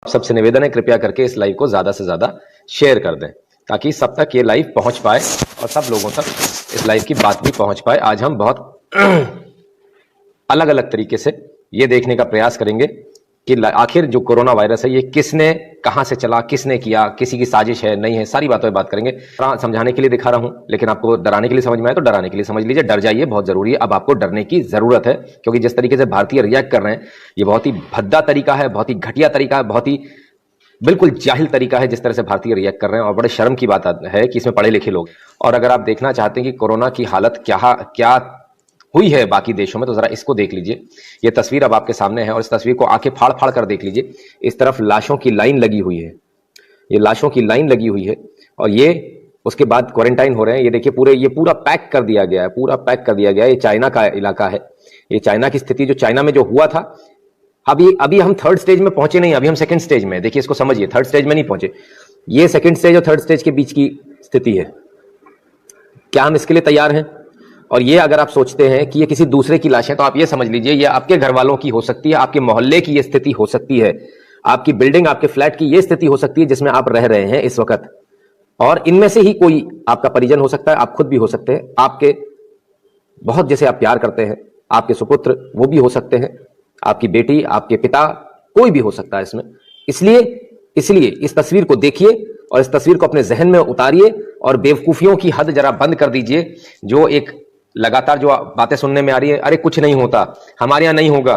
आप सबसे निवेदन है कृपया करके इस लाइव को ज्यादा से ज्यादा शेयर कर दें ताकि सब तक ये लाइव पहुंच पाए और सब लोगों तक इस लाइव की बात भी पहुंच पाए। आज हम बहुत अलग अलग तरीके से ये देखने का प्रयास करेंगे कि आखिर जो कोरोना वायरस है ये किसने कहां से चला, किसने किया, किसी की साजिश है नहीं है, सारी बातों पे बात करेंगे। समझाने के लिए दिखा रहा हूं, लेकिन आपको डराने के लिए समझ में आए तो डराने के लिए समझ लीजिए। डर जाइए, बहुत जरूरी है। अब आपको डरने की जरूरत है क्योंकि जिस तरीके से भारतीय रिएक्ट कर रहे हैं ये बहुत ही भद्दा तरीका है, बहुत ही घटिया तरीका है, बहुत ही बिल्कुल जाहिल तरीका है जिस तरह से भारतीय रिएक्ट कर रहे हैं। और बड़े शर्म की बात है कि इसमें पढ़े लिखे लोग। और अगर आप देखना चाहते हैं कि कोरोना की हालत क्या हुई है बाकी देशों में तो जरा इसको देख लीजिए। ये तस्वीर अब आपके सामने है और इस तस्वीर को आंखें फाड़ फाड़ कर देख लीजिए। इस तरफ लाशों की लाइन लगी हुई है, ये लाशों की लाइन लगी हुई है और ये उसके बाद क्वारंटाइन हो रहे हैं। ये देखिए ये पूरा पैक कर दिया गया है, पूरा पैक कर दिया गया है। ये चाइना का इलाका है, ये चाइना की स्थिति जो चाइना में जो हुआ था। अभी हम थर्ड स्टेज में पहुंचे नहीं, अभी हम सेकंड स्टेज में। देखिए इसको समझिए, थर्ड स्टेज में नहीं पहुंचे। ये सेकंड स्टेज और थर्ड स्टेज के बीच की स्थिति है। क्या हम इसके लिए तैयार हैं? और ये अगर आप सोचते हैं कि ये किसी दूसरे की लाश है तो आप ये समझ लीजिए ये आपके घर वालों की हो सकती है, आपके मोहल्ले की ये स्थिति हो सकती है, आपकी बिल्डिंग, आपके फ्लैट की ये स्थिति हो सकती है जिसमें आप रह रहे हैं इस वक्त। और इनमें से ही कोई आपका परिजन हो सकता है, आप खुद भी हो सकते हैं, आपके बहुत जैसे आप प्यार करते हैं, आपके सुपुत्र वो भी हो सकते हैं, आपकी बेटी, आपके पिता, कोई भी हो सकता है इसमें। इसलिए इस तस्वीर को देखिए और इस तस्वीर को अपने जहन में उतारिए और बेवकूफियों की हद जरा बंद कर दीजिए। जो एक लगातार जो बातें सुनने में आ रही है, अरे कुछ नहीं होता, हमारे यहां नहीं होगा।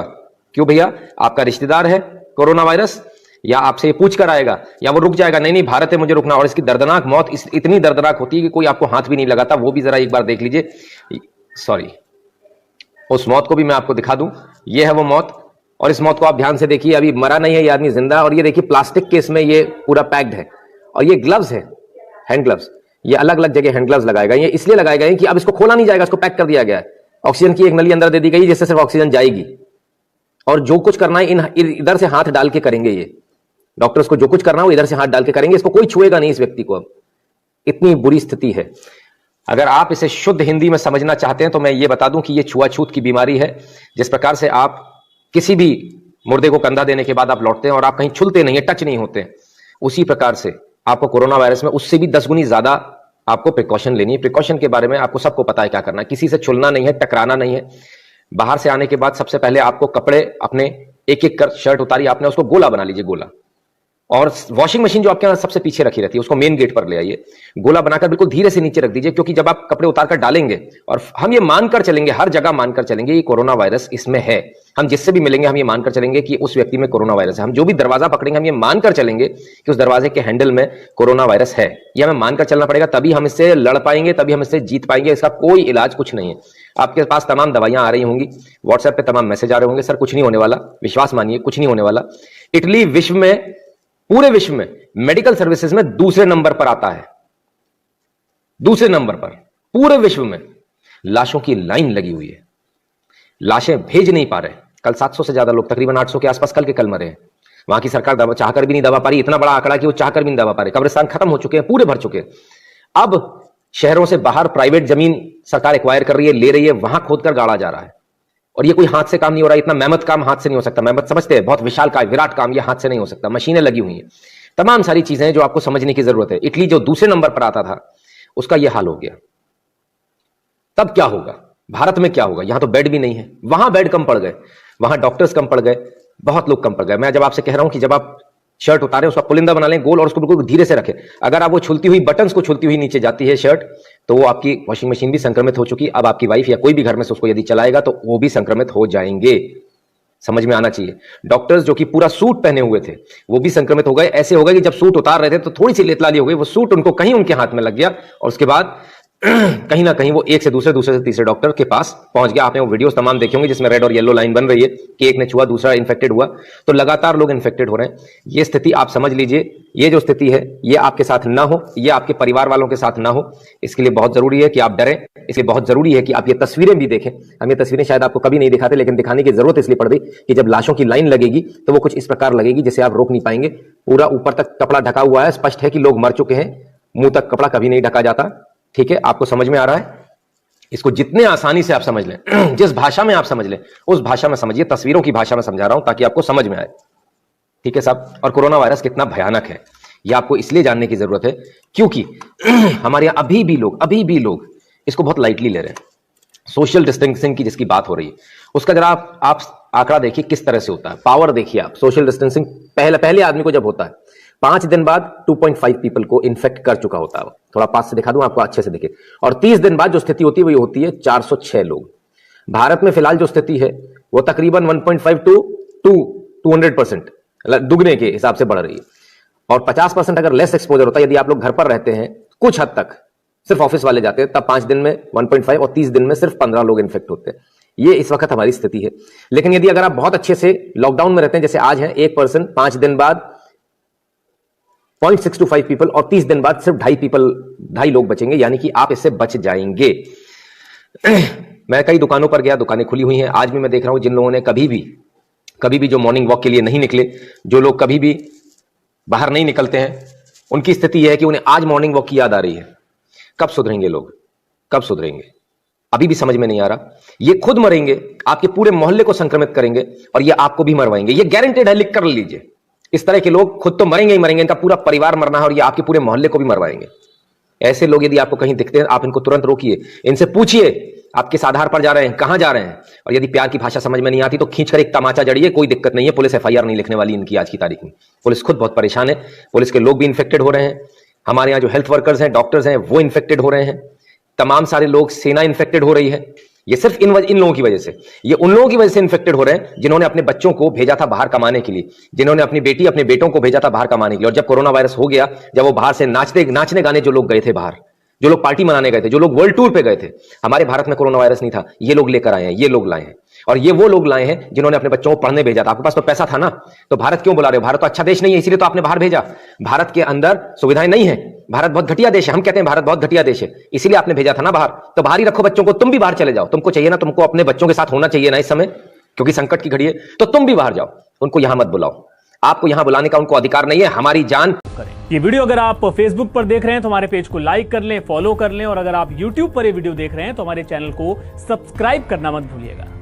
क्यों भैया? आपका रिश्तेदार है कोरोना वायरस, या आपसे ये पूछ कर आएगा या वो रुक जाएगा? नहीं, भारत है, मुझे रुकना। और इसकी दर्दनाक मौत इतनी दर्दनाक होती है कि कोई आपको हाथ भी नहीं लगाता। वो भी जरा एक बार देख लीजिए। सॉरी, उस मौत को भी मैं आपको दिखा दूं। ये है वो मौत और इस मौत को आप ध्यान से देखिए। अभी मरा नहीं है ये आदमी, जिंदा। और ये देखिए प्लास्टिक के इसमें ये पूरा पैक्ड है और ये ग्लव्स है, हैंड ग्लव्स। ये अलग अलग जगह हैंड ग्लव्स लगाए गए। ये इसलिए लगाए गए कि अब इसको खोला नहीं जाएगा, इसको पैक कर दिया गया है। ऑक्सीजन की एक नली अंदर दे दी गई जिससे सिर्फ ऑक्सीजन जाएगी और जो कुछ करना है इधर से हाथ डाल के करेंगे। ये डॉक्टर्स को जो कुछ करना है वो इधर से हाथ डाल के करेंगे। इसको कोई छुएगा नहीं इस व्यक्ति को। अब इतनी बुरी स्थिति है। अगर आप इसे शुद्ध हिंदी में समझना चाहते हैं तो मैं ये बता दूं कि ये छुआछूत की बीमारी है। जिस प्रकार से आप किसी भी मुर्दे को कंधा देने के बाद आप लौटते हैं और आप कहीं छुलते नहीं है, टच नहीं होते, उसी प्रकार से आपको कोरोना वायरस में उससे भी 10 गुनी ज्यादा आपको प्रिकॉशन लेनी है। प्रिकॉशन के बारे में आपको सबको पता है क्या करना है। किसी से छुलना नहीं है, टकराना नहीं है। बाहर से आने के बाद सबसे पहले आपको कपड़े अपने एक एक कर शर्ट उतारिए, आपने उसको गोला बना लीजिए, गोला। और वॉशिंग मशीन जो आपके यहाँ सबसे पीछे रखी रहती है उसको मेन गेट पर ले आइए, गोला बनाकर बिल्कुल धीरे से नीचे रख दीजिए। क्योंकि जब आप कपड़े उतार कर डालेंगे, और हम ये मानकर चलेंगे, हर जगह मानकर चलेंगे ये कोरोना वायरस इसमें है। हम जिससे भी मिलेंगे हम ये मानकर चलेंगे कि उस व्यक्ति में कोरोना वायरस है। हम जो भी दरवाजा पकड़ेंगे हम ये मानकर चलेंगे कि उस दरवाजे के हैंडल में कोरोना वायरस है। ये हमें मानकर चलना पड़ेगा, तभी हम इससे लड़ पाएंगे, तभी हम इससे जीत पाएंगे। इसका कोई इलाज कुछ नहीं है। आपके पास तमाम दवाइयां आ रही होंगी, व्हाट्सएप पे तमाम मैसेज आ रहे होंगे, सर कुछ नहीं होने वाला, विश्वास मानिए कुछ नहीं होने वाला। इटली विश्व में, पूरे विश्व में मेडिकल सर्विसेज में दूसरे नंबर पर आता है, दूसरे नंबर पर पूरे विश्व में। लाशों की लाइन लगी हुई है, लाशें भेज नहीं पा रहे। कल 700 से ज्यादा लोग, तकरीबन 800 के आसपास कल के कल मरे हैं। वहां की सरकार चाहकर भी नहीं दबा पा रही। इतना बड़ा आंकड़ा कि वो चाहकर भी नहीं दबा पा रहे। कब्रिस्तान खत्म हो चुके हैं, पूरे भर चुके हैं। अब शहरों से बाहर प्राइवेट जमीन सरकार एक्वायर कर रही है, ले रही है, वहां खोदकर गाड़ा जा रहा है। और ये कोई हाथ से काम नहीं हो रहा। इतना मेहनत काम हाथ से नहीं हो सकता। मेहनत समझते हैं, बहुत विशाल का विराट काम, ये हाथ से नहीं हो सकता। मशीनें लगी हुई हैं, तमाम सारी चीजें हैं जो आपको समझने की जरूरत है। इटली जो दूसरे नंबर पर आता था उसका यह हाल हो गया। तब क्या होगा? भारत में क्या होगा? यहां तो बेड भी नहीं है, वहां बेड कम पड़ गए, वहां डॉक्टर्स कम पड़ गए, बहुत लोग कम पड़ गए। मैं जब आपसे कह रहा हूं कि जब आप शर्ट उतारें उसका पुलिंदा बना लें गोल और उसको बिल्कुल धीरे से रखें। अगर आप वो छुलती हुई बटन्स को छुलती हुई नीचे जाती है शर्ट तो वो आपकी वॉशिंग मशीन भी संक्रमित हो चुकी। अब आपकी वाइफ या कोई भी घर में से उसको यदि चलाएगा तो वो भी संक्रमित हो जाएंगे। समझ में आना चाहिए। डॉक्टर्स जो कि पूरा सूट पहने हुए थे वो भी संक्रमित हो गए। ऐसे हो गए कि जब सूट उतार रहे थे तो थोड़ी सी लेतलाली हो गई, वो सूट उनको कहीं उनके हाथ में लग गया और उसके बाद कहीं ना कहीं वो एक से दूसरे, दूसरे से तीसरे डॉक्टर के पास पहुंच गया। आपने वो वीडियोस तमाम देखे होंगे जिसमें रेड और येलो लाइन बन रही है कि एक ने छुआ दूसरा इन्फेक्टेड हुआ। तो लगातार लोग इन्फेक्टेड हो रहे हैं। ये स्थिति आप समझ लीजिए, ये जो स्थिति है ये आपके साथ ना हो, ये आपके परिवार वालों के साथ ना हो। इसके लिए बहुत जरूरी है कि आप डरें। इसलिए बहुत जरूरी है कि आप ये तस्वीरें भी देखें। हम ये तस्वीरें शायद आपको कभी नहीं दिखाते, लेकिन दिखाने की जरूरत इसलिए पड़ गई कि जब लाशों की लाइन लगेगी तो वो कुछ इस प्रकार लगेगी जिसे आप रोक नहीं पाएंगे। पूरा ऊपर तक कपड़ा ढका हुआ है, स्पष्ट है कि लोग मर चुके हैं। मुंह तक कपड़ा कभी नहीं ढका जाता। ठीक है, आपको समझ में आ रहा है? इसको जितने आसानी से आप समझ लें, जिस भाषा में आप समझ लें उस भाषा में समझिए। तस्वीरों की भाषा में समझा रहा हूं ताकि आपको समझ में आए। ठीक है साहब। और कोरोना वायरस कितना भयानक है यह आपको इसलिए जानने की जरूरत है क्योंकि हमारे यहां अभी भी लोग इसको बहुत लाइटली ले रहे हैं। सोशल डिस्टेंसिंग की जिसकी बात हो रही है उसका जरा आप आंकड़ा देखिए किस तरह से होता है। पावर देखिए आप। सोशल डिस्टेंसिंग पहले आदमी को जब होता है 5 दिन बाद 2.5 पीपल को इन्फेक्ट कर चुका होता है। थोड़ा पास से दिखा दूं आपको अच्छे से देखिए। और 30 दिन बाद जो स्थिति होती है वो होती है 406 लोग। भारत में फिलहाल जो स्थिति है वो तकरीबन 1.5 to 200% दुगने के हिसाब से बढ़ रही है। और 50% अगर लेस एक्सपोजर होता है, यदि आप लोग घर पर रहते हैं कुछ हद तक, सिर्फ ऑफिस वाले जाते हैं, तब 5 दिन में 1.5 और 30 दिन में सिर्फ 15 लोग इन्फेक्ट होते हैं। ये इस वक्त हमारी स्थिति है। लेकिन यदि अगर आप बहुत अच्छे से लॉकडाउन में रहते हैं जैसे आज है, 1% 5 दिन बाद 0.625 पीपल और 30 दिन बाद सिर्फ 2.5 लोग बचेंगे, यानी कि आप इससे बच जाएंगे। मैं कई दुकानों पर गया, दुकानें खुली हुई हैं। आज भी मैं देख रहा हूं जिन लोगों ने कभी भी जो मॉर्निंग वॉक के लिए नहीं निकले, जो लोग कभी भी बाहर नहीं निकलते हैं, उनकी स्थिति यह है कि उन्हें आज मॉर्निंग वॉक की याद आ रही है। कब सुधरेंगे लोग? कब सुधरेंगे? अभी भी समझ में नहीं आ रहा। ये खुद मरेंगे, आपके पूरे मोहल्ले को संक्रमित करेंगे और ये आपको भी मरवाएंगे। ये गारंटेड है, लिख कर लीजिए। इस तरह के लोग खुद तो मरेंगे ही मरेंगे, इनका पूरा परिवार मरना है और ये आपके पूरे मोहल्ले को भी मरवाएंगे। ऐसे लोग यदि आपको कहीं दिखते हैं आप इनको तुरंत रोकिए, इनसे पूछिए आप किस आधार पर जा रहे हैं, कहां जा रहे हैं। और यदि प्यार की भाषा समझ में नहीं आती तो खींचकर एक तमाचा जड़िए, कोई दिक्कत नहीं है। पुलिस एफआईआर नहीं लिखने वाली इनकी आज की तारीख में। पुलिस खुद बहुत परेशान है, पुलिस के लोग भी इन्फेक्टेड हो रहे हैं। हमारे यहाँ जो हेल्थ वर्कर्स हैं, डॉक्टर्स हैं, वो इन्फेक्टेड हो रहे हैं। तमाम सारे लोग, सेना इन्फेक्टेड हो रही है। ये सिर्फ इन लोगों की वजह से, ये उन लोगों की वजह से इन्फेक्टेड हो रहे हैं जिन्होंने अपने बच्चों को भेजा था बाहर कमाने के लिए, जिन्होंने अपनी बेटी अपने बेटों को भेजा था बाहर कमाने के लिए। और जब कोरोना वायरस हो गया, जब वो बाहर से नाचने गाने जो लोग गए थे बाहर, जो लोग पार्टी मनाने गए थे, जो लोग वर्ल्ड टूर पे गए थे, हमारे भारत में कोरोना वायरस नहीं था, ये लोग लेकर आए हैं, ये लोग लाए हैं। और ये वो लोग लाए हैं जिन्होंने अपने बच्चों को पढ़ने भेजा था। आपके पास तो पैसा था ना, तो भारत क्यों बुला रहे हो? भारत तो अच्छा देश नहीं है, इसीलिए तो आपने बाहर भेजा। भारत के अंदर सुविधाएं नहीं है, भारत बहुत घटिया देश है। हम कहते हैं भारत बहुत घटिया देश है, इसीलिए आपने भेजा था ना बाहर। तो बाहर ही रखो बच्चों को, तुम भी बाहर चले जाओ। तुमको चाहिए ना, तुमको अपने बच्चों के साथ होना चाहिए ना इस समय, क्योंकि संकट की घड़ी है, तो तुम भी बाहर जाओ, उनको यहां मत बुलाओ। आपको यहां बुलाने का उनको अधिकार नहीं है। हमारी जान करें। ये वीडियो अगर आप फेसबुक पर देख रहे हैं तो हमारे पेज को लाइक कर लें, फॉलो कर लें, और अगर आप यूट्यूब पर ये वीडियो देख रहे हैं तो हमारे चैनल को सब्सक्राइब करना मत भूलिएगा।